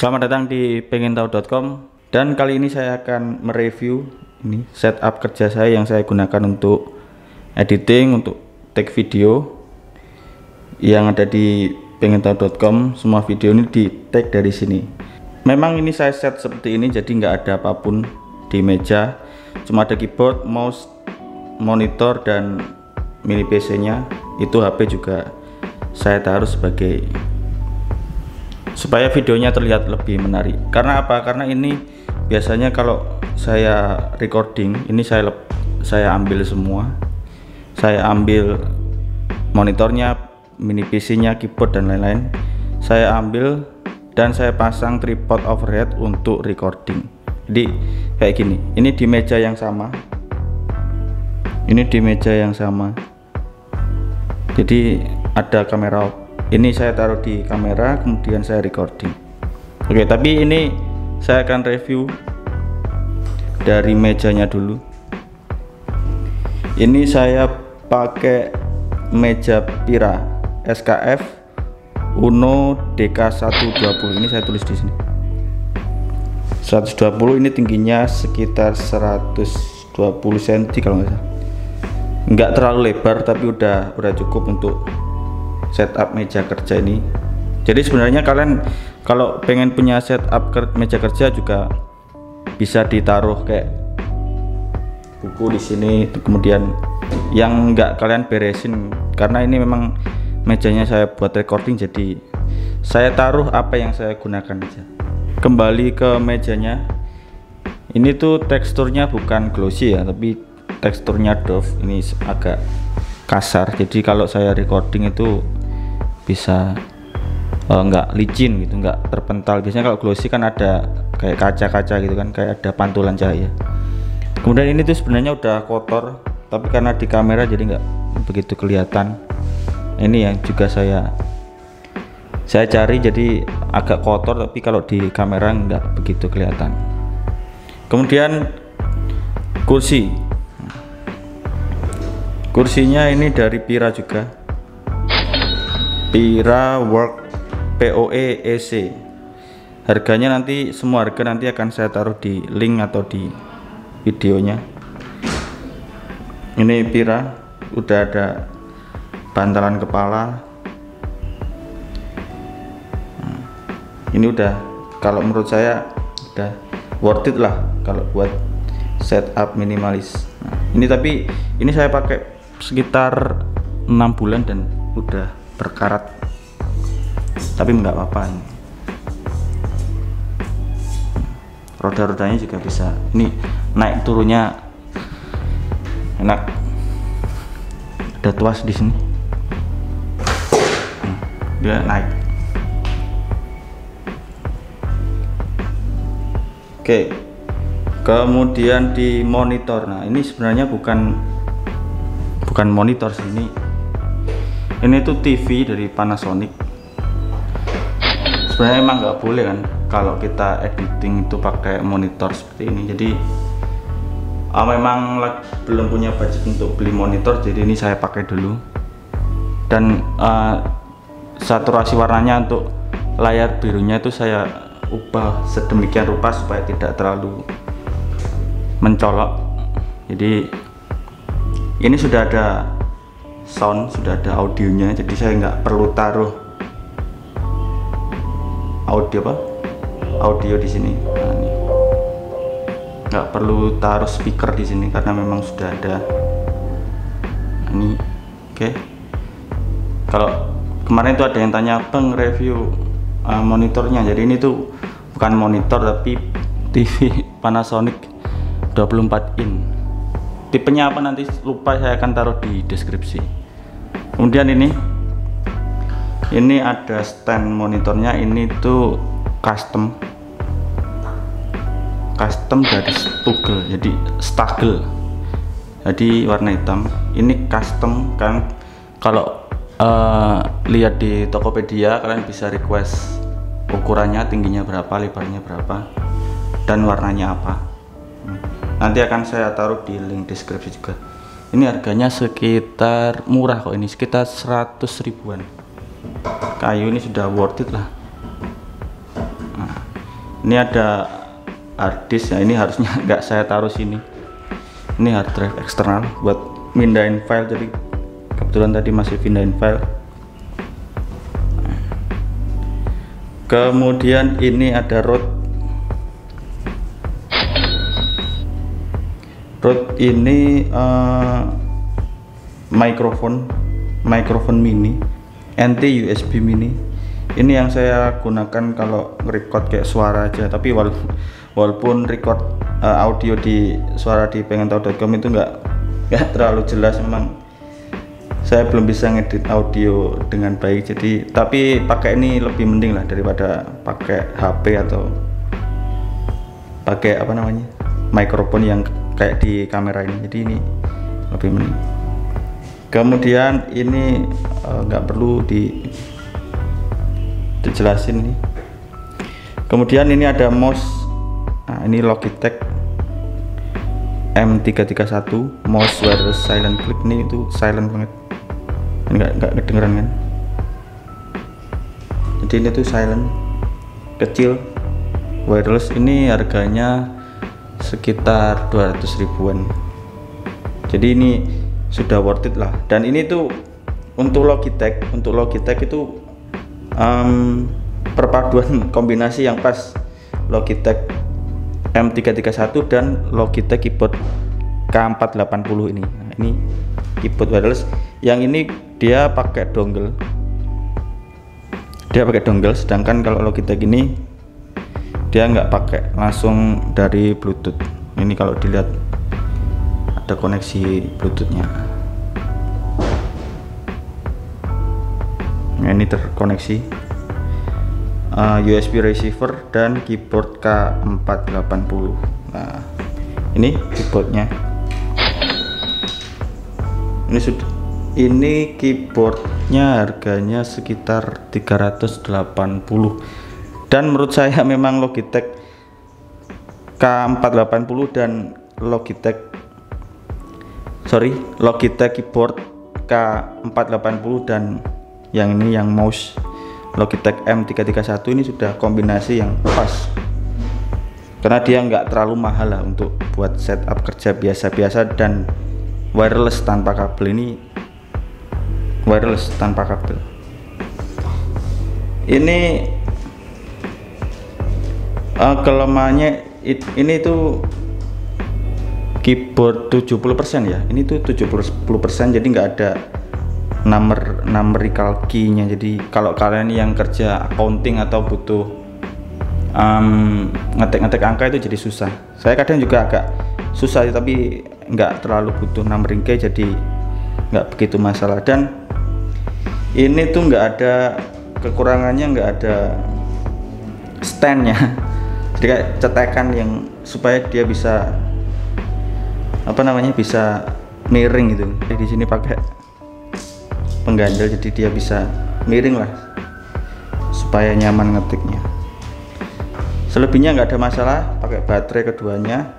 Selamat datang di pengentahu.com, dan kali ini saya akan mereview ini setup kerja saya yang saya gunakan untuk editing, untuk take video yang ada di pengentahu.com. Semua video ini di take dari sini. Memang ini saya set seperti ini, jadi nggak ada apapun di meja, cuma ada keyboard, mouse, monitor, dan mini PC nya. Itu HP juga saya taruh sebagai supaya videonya terlihat lebih menarik. Karena apa? Karena ini biasanya kalau saya recording ini saya ambil semua, saya ambil monitornya, mini PC nya, keyboard dan lain-lain, saya ambil dan saya pasang tripod overhead untuk recording. Jadi kayak gini, ini di meja yang sama, ini di meja yang sama, jadi ada kamera. Ini saya taruh di kamera, kemudian saya recording. Oke, tapi ini saya akan review dari mejanya dulu. Ini saya pakai meja Pira SKF Uno DK120. Ini saya tulis di sini 120. Ini tingginya sekitar 120 cm kalau nggak salah. Nggak terlalu lebar, tapi udah cukup untuk setup meja kerja ini. Jadi sebenarnya kalian kalau pengen punya setup meja kerja juga bisa ditaruh kayak buku di sini, kemudian yang enggak kalian beresin, karena ini memang mejanya saya buat recording, jadi saya taruh apa yang saya gunakan aja. Kembali ke mejanya, ini tuh teksturnya bukan glossy ya, tapi teksturnya doff. Ini agak kasar, jadi kalau saya recording itu bisa nggak licin gitu, nggak terpental. Biasanya kalau glossy kan ada kayak kaca-kaca gitu kan, kayak ada pantulan cahaya. Kemudian ini tuh sebenarnya udah kotor, tapi karena di kamera jadi nggak begitu kelihatan. Ini yang juga saya cari, jadi agak kotor, tapi kalau di kamera nggak begitu kelihatan. Kemudian kursinya ini dari Pira juga, Pira Work POE EC. Harganya nanti, semua harga nanti akan saya taruh di link atau di videonya. Ini Pira, udah ada bantalan kepala. Ini udah, kalau menurut saya udah worth it lah kalau buat setup minimalis. Ini tapi ini saya pakai sekitar 6 bulan dan udah berkarat, tapi nggak apa-apa. Roda-rodanya juga bisa, ini naik turunnya enak, ada tuas di sini, dia naik. Oke, kemudian di monitor. Nah, ini sebenarnya bukan monitor sih, ini tuh TV dari Panasonic. Sebenarnya emang nggak boleh kan kalau kita editing itu pakai monitor seperti ini. Jadi memang belum punya budget untuk beli monitor, jadi ini saya pakai dulu. Dan saturasi warnanya untuk layar birunya itu saya ubah sedemikian rupa supaya tidak terlalu mencolok. Jadi ini sudah ada sound, sudah ada audionya, jadi saya nggak perlu taruh audio di sini. Nah, ini nggak perlu taruh speaker di sini karena memang sudah ada. Ini oke. Kalau kemarin itu ada yang tanya, Bang, review monitornya. Jadi ini tuh bukan monitor tapi TV Panasonic 24 in. Tipenya apa nanti lupa, saya akan taruh di deskripsi. Kemudian ini ada stand monitornya. Ini tuh custom dari Stagel, jadi warna hitam. Ini custom kan, kalau lihat di Tokopedia kalian bisa request ukurannya, tingginya berapa, lebarnya berapa, dan warnanya apa. Nanti akan saya taruh di link deskripsi juga. Ini harganya sekitar murah kok, ini sekitar 100 ribuan. Kayu ini sudah worth it lah. Nah, Ini ada hard disk ya, ini harusnya nggak saya taruh sini. Ini hard drive eksternal buat mindahin file, jadi kebetulan tadi masih pindahin file. Kemudian ini ada Rode ini mikrofon mini, NT USB mini. Ini yang saya gunakan kalau record kayak suara aja, tapi walaupun record audio di suara di pengentahu.com itu nggak terlalu jelas, memang saya belum bisa ngedit audio dengan baik, jadi tapi pakai ini lebih mending lah daripada pakai HP atau pakai apa namanya mikrofon yang kayak di kamera ini, jadi ini lebih mending. Kemudian ini nggak perlu dijelasin nih. Kemudian ini ada mouse, nah ini Logitech M331 mouse wireless silent click. Ini itu silent banget, nggak kedengeran kan, jadi ini tuh silent, kecil, wireless. Ini harganya sekitar 200 ribuan, jadi ini sudah worth it lah. Dan ini tuh untuk Logitech itu perpaduan kombinasi yang pas, Logitech M331 dan Logitech keyboard K480 ini. Nah, ini keyboard wireless, yang ini dia pakai dongle, sedangkan kalau Logitech ini dia nggak pakai, langsung dari Bluetooth. Ini kalau dilihat ada koneksi Bluetoothnya. Nah, ini terkoneksi USB receiver dan keyboard K480. Nah, ini keyboardnya. Ini keyboardnya harganya sekitar 380, dan menurut saya memang Logitech K480 dan Logitech keyboard K480 dan yang ini yang mouse Logitech M331 ini sudah kombinasi yang pas, karena dia nggak terlalu mahal lah untuk buat setup kerja biasa-biasa, dan wireless tanpa kabel. Ini wireless tanpa kabel. Ini kelemahannya ini tuh keyboard 70% ya, ini tuh 70%, jadi nggak ada numerical key-nya. Jadi kalau kalian yang kerja accounting atau butuh ngetik angka itu jadi susah. Saya kadang juga agak susah, tapi nggak terlalu butuh numbering key, jadi nggak begitu masalah. Dan ini tuh nggak ada kekurangannya, nggak ada standnya, jadi kayak cetekan yang supaya dia bisa bisa miring gitu. Jadi di sini pakai penggandel, jadi dia bisa miring lah supaya nyaman ngetiknya. Selebihnya nggak ada masalah, pakai baterai keduanya.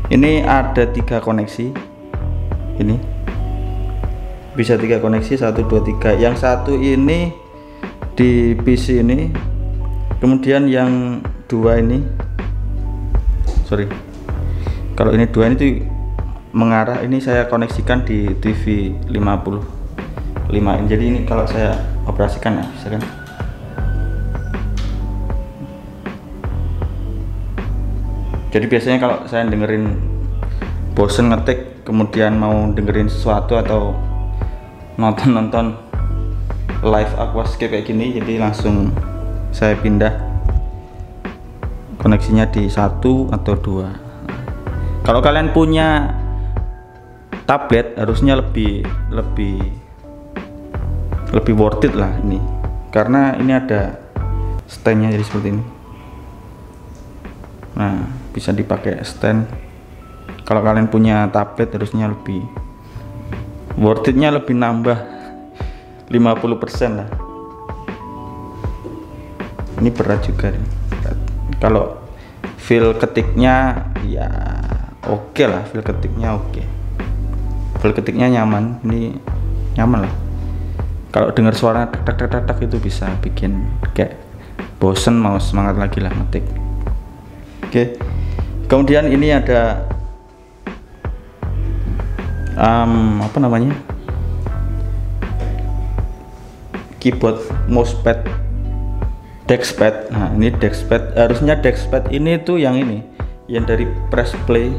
Ini ada 3 koneksi, ini bisa 3 koneksi, 1 2 3. Yang satu ini di PC ini, kemudian yang 2 ini, kalau ini 2 ini tuh mengarah, ini saya koneksikan di TV 55 in. Jadi ini kalau saya operasikan ya, bisa kan. Jadi biasanya kalau saya dengerin bosen ngetik, kemudian mau dengerin sesuatu atau nonton live aquascape kayak gini, jadi langsung saya pindah koneksinya di 1 atau 2. Kalau kalian punya tablet harusnya lebih worth it lah ini, karena ini ada standnya jadi seperti ini. Nah, bisa dipakai stand. Kalau kalian punya tablet harusnya lebih worth it-nya, lebih nambah 50% lah. Ini berat juga nih. Kalau feel ketiknya ya oke lah, feel ketiknya oke. Feel ketiknya nyaman, ini nyaman lah. Kalau dengar suara tak itu bisa bikin kayak bosen, mau semangat lagi lah ngetik. Oke. Kemudian ini ada apa namanya, keyboard, mousepad, dexpad. Nah ini dexpad, harusnya dexpad ini tuh yang ini, yang dari press play.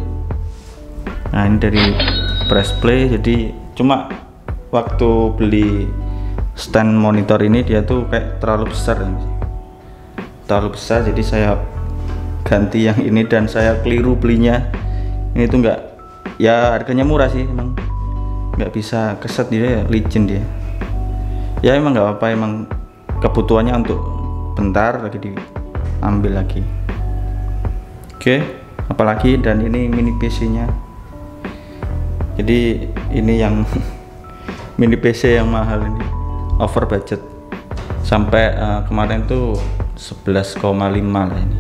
Nah ini dari press play, jadi cuma waktu beli stand monitor ini dia tuh kayak terlalu besar, jadi saya ganti yang ini, dan saya keliru belinya. Ini tuh enggak, ya harganya murah sih, emang nggak bisa keset, dia licin dia. Ya emang nggak apa-apa, emang kebutuhannya untuk bentar lagi diambil lagi. Oke, apalagi, dan ini mini PC nya, jadi ini yang mini PC yang mahal ini, over budget sampai kemarin tuh 11,5 lah ini,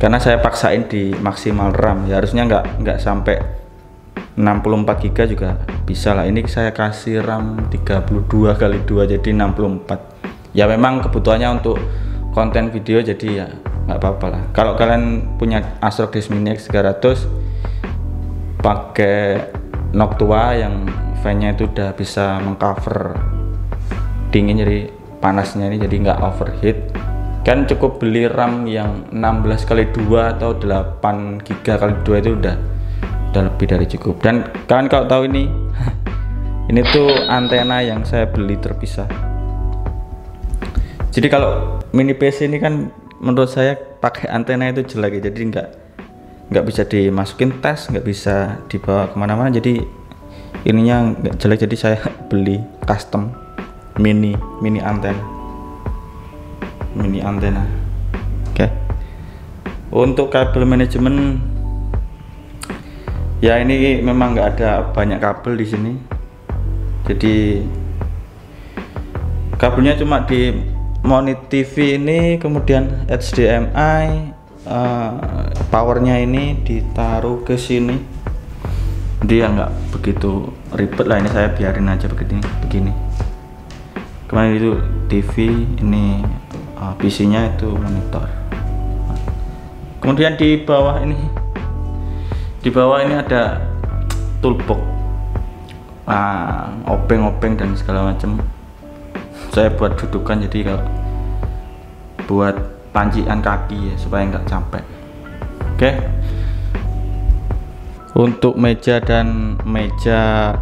karena saya paksain di maksimal RAM. Ya harusnya nggak sampai 64 GB juga bisa lah. Ini saya kasih RAM 32x2 jadi 64. Ya memang kebutuhannya untuk konten video, jadi ya nggak apa-apa lah. Kalau kalian punya ASRock Desk Mini X 300 pakai Noctua yang fan-nya itu udah bisa mengcover dingin, jadi panasnya ini jadi nggak overheat, kan cukup beli RAM yang 16x2 atau 8GB x2 itu udah lebih dari cukup. Dan kalian kalau tahu ini ini tuh antena yang saya beli terpisah. Jadi kalau mini PC ini kan menurut saya pakai antena itu jelek, jadi nggak bisa dimasukin tas, nggak bisa dibawa kemana-mana, jadi ininya nggak jelek, jadi saya beli custom mini antena. Oke. Untuk kabel manajemen, ya ini memang nggak ada banyak kabel di sini, jadi kabelnya cuma di monitor TV ini, kemudian HDMI, powernya ini ditaruh ke sini. Dia nggak begitu ribet lah, ini saya biarin aja begini. Kemarin itu TV, ini PC nya itu monitor. Kemudian di bawah ini ada toolbox, obeng dan segala macam. Saya buat dudukan, jadi kalau buat pancian kaki ya, supaya nggak capek. Oke. Untuk meja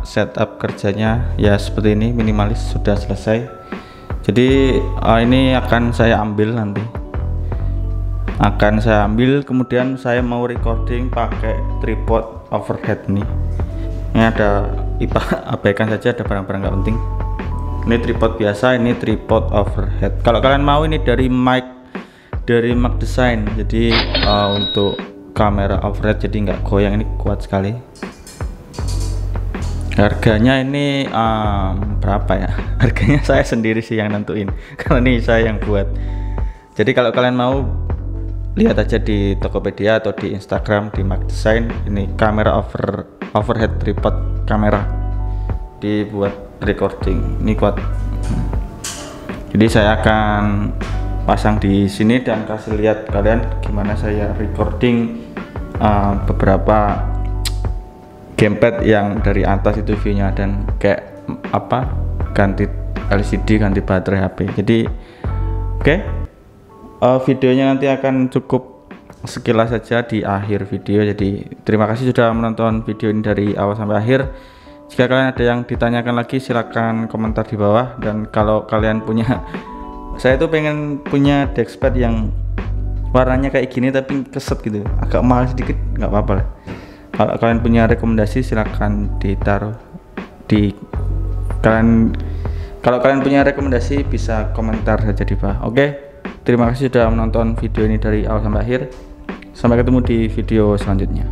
setup kerjanya ya seperti ini, minimalis, sudah selesai. Jadi ini akan saya ambil nanti. Kemudian saya mau recording pakai tripod overhead nih. Ini ada abaikan saja, ada barang-barang nggak penting. Ini tripod biasa, ini tripod overhead. Kalau kalian mau, ini dari Mac Design, jadi untuk kamera overhead jadi nggak goyang, ini kuat sekali. Harganya ini berapa ya? Harganya saya sendiri sih yang nentuin, karena ini saya yang buat. Jadi kalau kalian mau, lihat aja di Tokopedia atau di Instagram di Mac Design. Ini kamera overhead tripod kamera, dibuat recording, ini kuat. Jadi saya akan pasang di sini dan kasih lihat kalian gimana saya recording beberapa gamepad yang dari atas itu view-nya, dan kayak apa, ganti LCD, ganti baterai HP. Jadi oke. Videonya nanti akan cukup sekilas saja di akhir video. Jadi terima kasih sudah menonton video ini dari awal sampai akhir. Jika kalian ada yang ditanyakan lagi, silahkan komentar di bawah. Dan kalau kalian punya, saya tuh pengen punya dexpad yang warnanya kayak gini tapi keset gitu, agak mahal sedikit, nggak apa-apa lah. Kalau kalian punya rekomendasi, silahkan ditaruh di kalau kalian punya rekomendasi bisa komentar saja di bawah. Oke. Terima kasih sudah menonton video ini dari awal sampai akhir. Sampai ketemu di video selanjutnya.